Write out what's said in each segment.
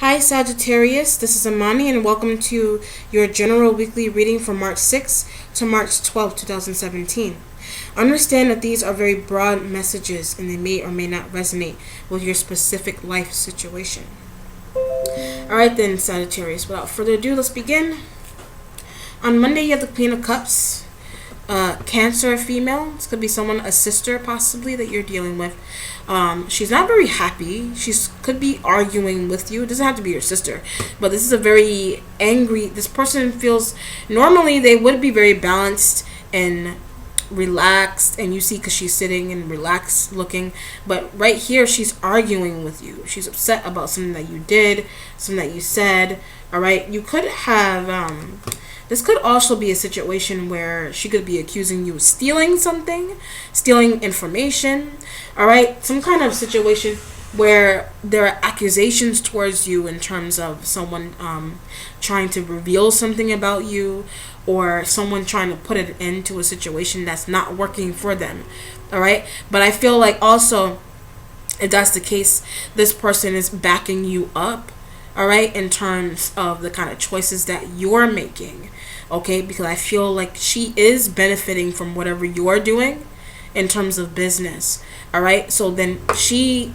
Hi Sagittarius, this is Amani and welcome to your general weekly reading from March 6th to March 12th, 2017. Understand that these are very broad messages and they may or may not resonate with your specific life situation. Alright then, Sagittarius, without further ado, let's begin. On Monday, you have the Queen of Cups. Cancer female. This could be someone, a sister possibly, that you're dealing with. She's not very happy. Could be arguing with you. It doesn't have to be your sister, but this is a very angry. This person feels, normally they would be very balanced and relaxed, and you see because she's sitting and relaxed looking, but right here she's arguing with you. She's upset about something that you did, something that you said. All right, you could have this could also be a situation where she could be accusing you of stealing something, stealing information. All right, some kind of situation where there are accusations towards you in terms of someone trying to reveal something about you, or someone trying to put it into a situation that's not working for them. All right, but I feel like also, if that's the case, this person is backing you up, all right, in terms of the kind of choices that you're making. Okay, because I feel like she is benefiting from whatever you're doing in terms of business. All right, so then she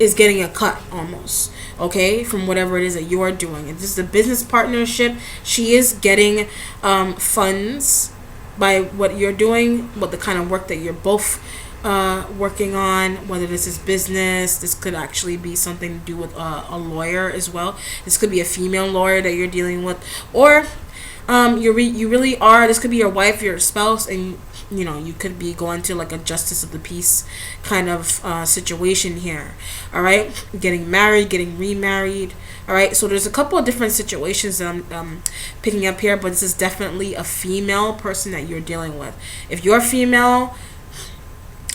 is getting a cut almost, okay, from whatever it is that you're doing. If this is a business partnership, she is getting funds by what you're doing, what the kind of work that you're both working on, whether this is business. This could actually be something to do with a lawyer as well. This could be a female lawyer that you're dealing with, or you really are, this could be your wife, your spouse, and you could be going to like a justice of the peace kind of situation here. All right, getting married, getting remarried. All right, so there's a couple of different situations that I'm picking up here, but this is definitely a female person that you're dealing with. If you're female,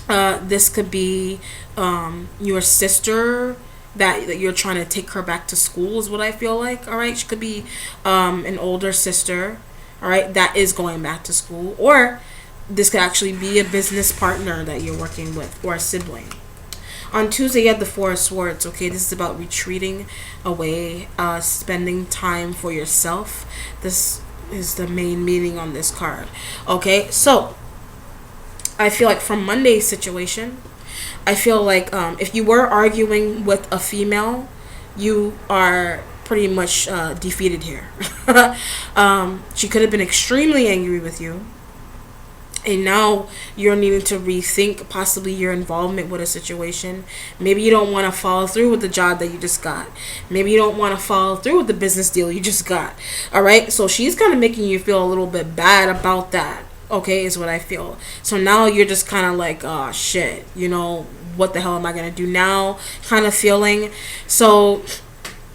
this could be your sister, that you're trying to take her back to school, is what I feel like. All right, she could be an older sister, all right, that is going back to school, or this could actually be a business partner that you're working with, or a sibling. On Tuesday, you have the Four of Swords. Okay, this is about retreating away, spending time for yourself. This is the main meaning on this card. Okay, so I feel like from Monday's situation, I feel like if you were arguing with a female, you are pretty much defeated here. She could have been extremely angry with you, and now you're needing to rethink possibly your involvement with a situation. Maybe you don't want to follow through with the job that you just got. Maybe you don't want to follow through with the business deal you just got. All right, so she's kind of making you feel a little bit bad about that. Okay, is what I feel. So now you're just kind of like, oh shit, what the hell am I gonna do now kind of feeling. So,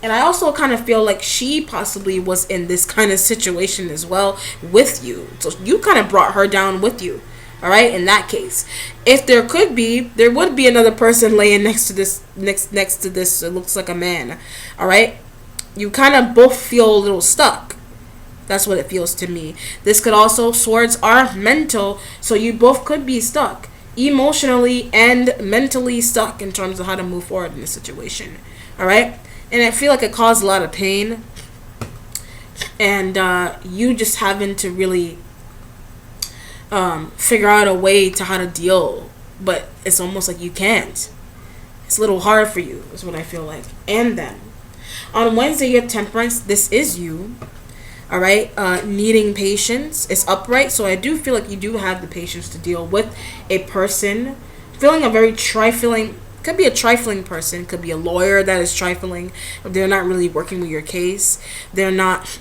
and I also kind of feel like she possibly was in this kind of situation as well with you, so you kind of brought her down with you. All right, in that case, if there would be another person laying next to this, it looks like a man. All right, you kind of both feel a little stuck. That's what it feels to me. This could also, swords are mental, so you both could be stuck emotionally and mentally, stuck in terms of how to move forward in this situation. All right, and I feel like it caused a lot of pain, and you just having to really figure out a way to how to deal, but it's almost like you can't. It's a little hard for you, is what I feel like. And then on Wednesday, you have Temperance. This is you. All right, needing patience. It's upright, so I do feel like you do have the patience to deal with a person feeling a very trifling. Could be a trifling person. Could be a lawyer that is trifling. They're not really working with your case. They're not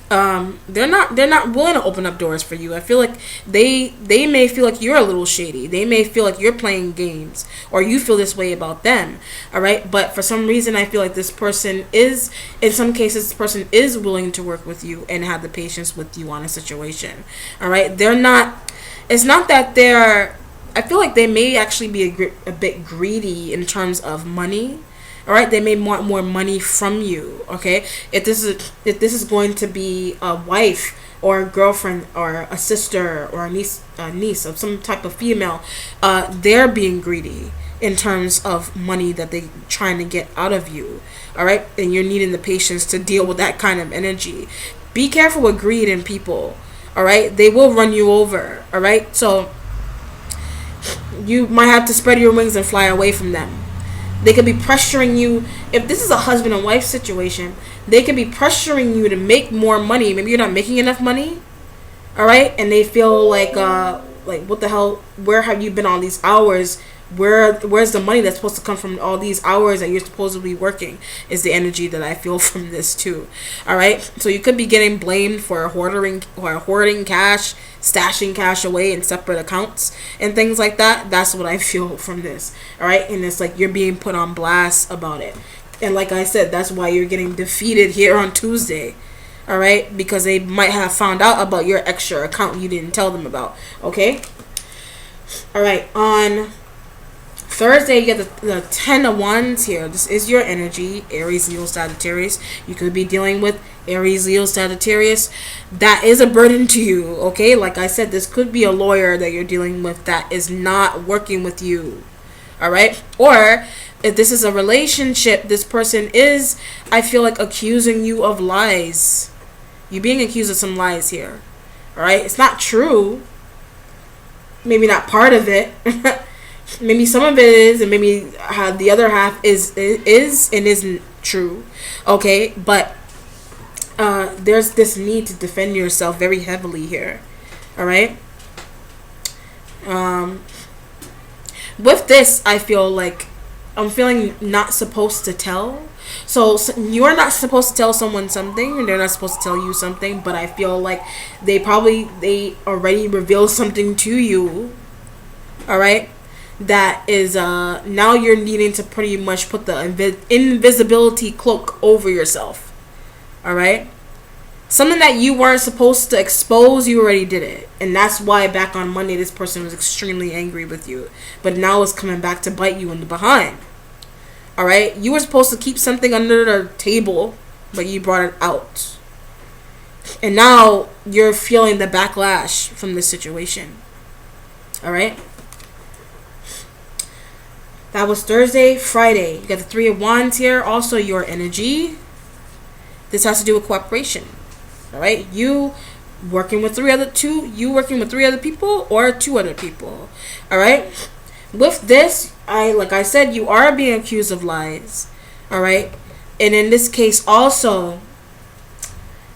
willing to open up doors for you. I feel like they may feel like you're a little shady. They may feel like you're playing games, or you feel this way about them. All right, but for some reason I feel like this person is, in some cases, this person is willing to work with you and have the patience with you on a situation. All right, it's not that I feel like they may actually be a bit greedy in terms of money. All right, they may want more money from you. Okay, if this is going to be a wife or a girlfriend or a sister or a niece of some type of female, they're being greedy. in terms of money that they trying to get out of you. All right, and you're needing the patience to deal with that kind of energy. Be careful with greed in people. All right, they will run you over. All right, so you might have to spread your wings and fly away from them. They could be pressuring you. If this is a husband and wife situation, they could be pressuring you to make more money. Maybe you're not making enough money. All right, and they feel like what the hell? Where have you been all these hours? Where's the money that's supposed to come from all these hours that you're supposedly working? Is the energy that I feel from this too. All right, so you could be getting blamed for hoarding cash, stashing cash away in separate accounts and things like that. That's what I feel from this. All right, and it's like you're being put on blast about it. And like I said, that's why you're getting defeated here on Tuesday. All right, because they might have found out about your extra account you didn't tell them about. Okay. All right, on Thursday, you get the 10 of Wands here. This is your energy, Aries, Leo, Sagittarius. You could be dealing with Aries, Leo, Sagittarius. That is a burden to you, okay? Like I said, this could be a lawyer that you're dealing with that is not working with you, all right? Or if this is a relationship, this person is, I feel like, accusing you of lies. You're being accused of some lies here, all right? It's not true. Maybe not part of it. Maybe some of it is, and maybe the other half is and isn't true. Okay, but there's this need to defend yourself very heavily here. All right. With this, I feel like I'm feeling not supposed to tell. So you're not supposed to tell someone something, and they're not supposed to tell you something. But I feel like they already revealed something to you. All right. That is now you're needing to pretty much put the invisibility cloak over yourself. All right, something that you weren't supposed to expose, you already did it, and that's why back on Monday this person was extremely angry with you, but now it's coming back to bite you in the behind. All right, you were supposed to keep something under the table, but you brought it out, and now you're feeling the backlash from this situation. All right. That was Thursday. Friday, you got the 3 of Wands here. Also, your energy. This has to do with cooperation. All right, you working with three other people or 2 other people. All right. With this, like I said, you are being accused of lies. All right, and in this case, also,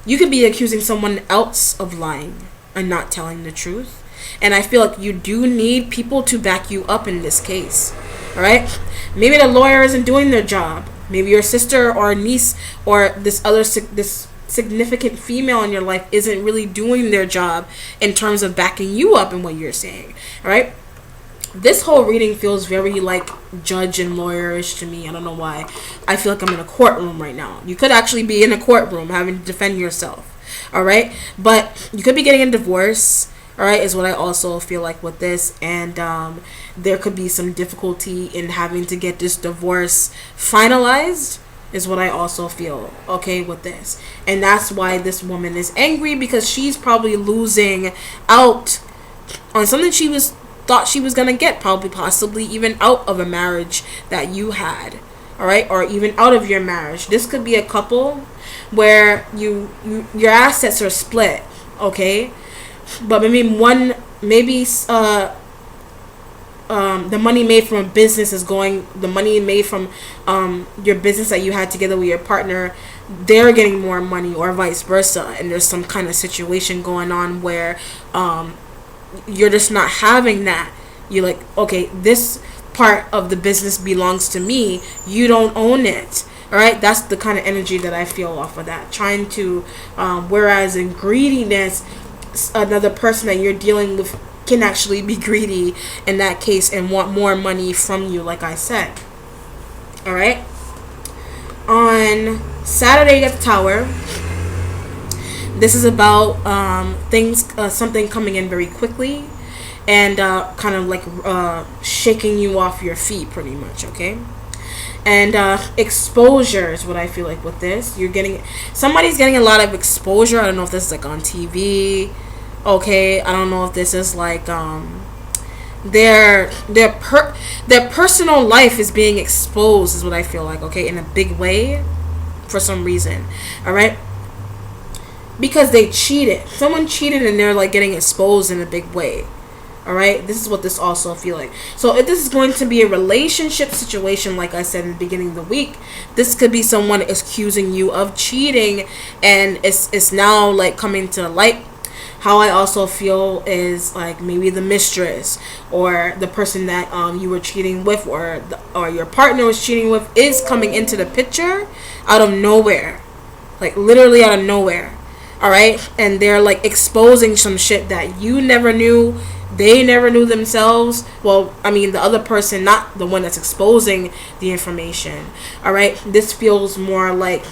you could be accusing someone else of lying and not telling the truth. And I feel like you do need people to back you up in this case. All right, maybe the lawyer isn't doing their job. Maybe your sister or niece or this significant female in your life isn't really doing their job in terms of backing you up in what you're saying. All right, this whole reading feels very like judge and lawyerish to me. I don't know why. I feel like I'm in a courtroom right now. You could actually be in a courtroom having to defend yourself. All right, but you could be getting a divorce. All right, is what I also feel like with this, and there could be some difficulty in having to get this divorce finalized, is what I also feel, okay, with this. And that's why this woman is angry, because she's probably losing out on something thought she was gonna get, probably possibly even out of a marriage that you had. All right, or even out of your marriage. This could be a couple where your assets are split, okay? But the money made from a business is going, the money made from your business that you had together with your partner, they're getting more money, or vice versa, and there's some kind of situation going on where you're just not having that. You're like, okay, this part of the business belongs to me, you don't own it. All right, that's the kind of energy that I feel off of that, trying to whereas in greediness, another person that you're dealing with can actually be greedy in that case and want more money from you, like I said. All right, on Saturday, you get the Tower. This is about something coming in very quickly and kind of like shaking you off your feet pretty much, okay? And exposure is what I feel like with this. Somebody's getting a lot of exposure. I don't know if this is like on TV. Okay, I don't know if this is like their personal life is being exposed, is what I feel like, okay, in a big way for some reason. All right, because they cheated. Someone cheated and they're like getting exposed in a big way. All right, this is what this also feel like. So if this is going to be a relationship situation, like I said in the beginning of the week, this could be someone accusing you of cheating, and it's now like coming to light. How I also feel is like maybe the mistress or the person that you were cheating with, or your partner was cheating with, is coming into the picture out of nowhere, like literally out of nowhere. All right, and they're like exposing some shit that you never knew. They never knew themselves. Well, I mean, the other person, not the one that's exposing the information. All right, this feels more like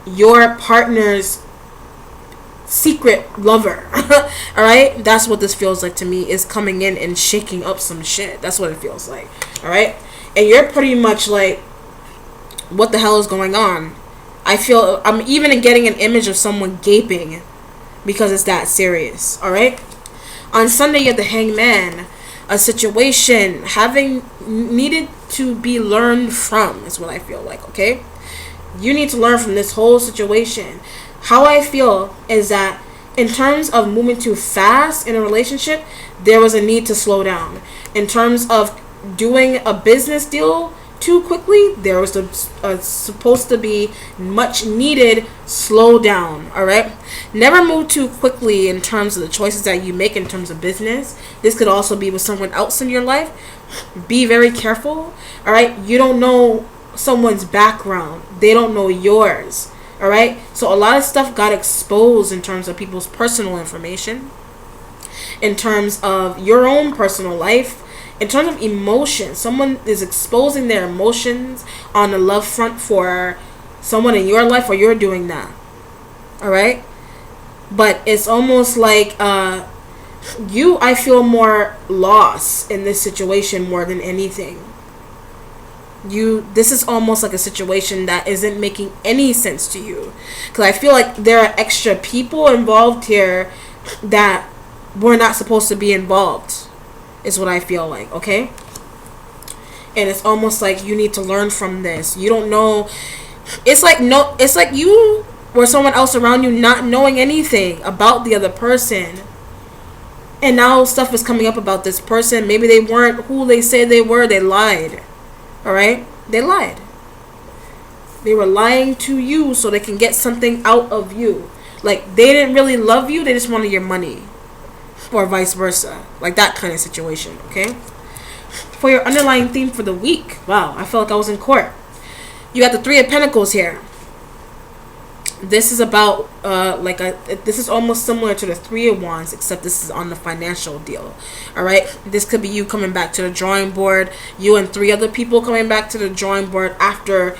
your partner's secret lover. All right, that's what this feels like to me, is coming in and shaking up some shit. That's what it feels like. All right, and you're pretty much like, what the hell is going on? I'm even getting an image of someone gaping because it's that serious. All right, on Sunday you have the Hangman, a situation having needed to be learned from, is what I feel like. Okay, you need to learn from this whole situation. How I feel is that in terms of moving too fast in a relationship, there was a need to slow down. In terms of doing a business deal too quickly, there was supposed to be much needed slow down. All right, never move too quickly in terms of the choices that you make in terms of business. This could also be with someone else in your life. Be very careful. All right, you don't know someone's background, they don't know yours. All right, so a lot of stuff got exposed in terms of people's personal information, in terms of your own personal life, in terms of emotions. Someone is exposing their emotions on the love front for someone in your life, or you're doing that. All right, but it's almost like I feel more lost in this situation more than anything. This is almost like a situation that isn't making any sense to you, because I feel like there are extra people involved here that were not supposed to be involved, is what I feel like. Okay, and it's almost like you need to learn from this. You don't know. It's like you or someone else around you not knowing anything about the other person, and now stuff is coming up about this person. Maybe they weren't who they say they were. They lied. All right, they lied. They were lying to you so they can get something out of you. Like, they didn't really love you, they just wanted your money, or vice versa, like that kind of situation. Okay, for your underlying theme for the week, wow, I felt like I was in court. You got the Three of Pentacles here. This is about this is almost similar to the Three of Wands, except this is on the financial deal. All right, this could be you coming back to the drawing board, you and 3 other people coming back to the drawing board after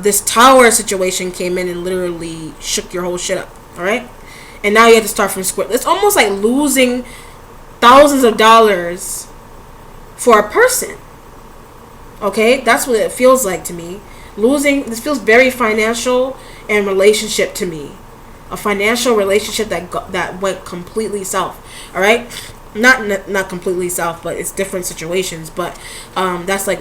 this Tower situation came in and literally shook your whole shit up. All right, and now you have to start from square. It's almost like losing thousands of dollars for a person. Okay, that's what it feels like to me. This feels very financial and relationship to me. A financial relationship that went completely south. All right, not completely south, but it's different situations. But that's like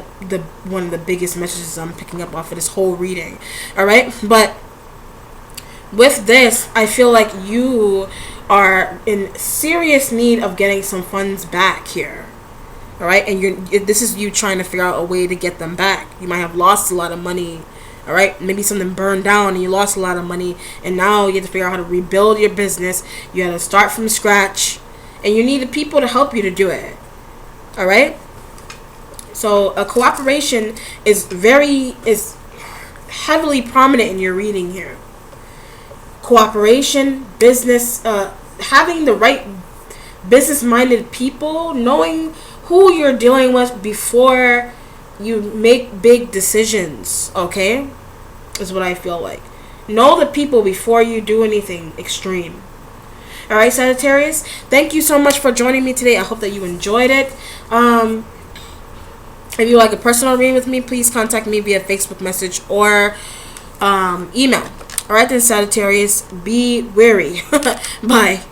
one of the biggest messages I'm picking up off of this whole reading. All right, but with this, I feel like you are in serious need of getting some funds back here. All right, and this is you trying to figure out a way to get them back. You might have lost a lot of money. All right, maybe something burned down and you lost a lot of money, and now you have to figure out how to rebuild your business. You have to start from scratch, and you need the people to help you to do it. All right, so a cooperation is heavily prominent in your reading here. Cooperation, business, having the right business-minded people, knowing who you're dealing with before you make big decisions. Okay, is what I feel like. Know the people before you do anything extreme. All right, Sagittarius, thank you so much for joining me today. I hope that you enjoyed it. If you like a personal reading with me, please contact me via Facebook message or email. All right then, Sagittarius, be wary. Bye.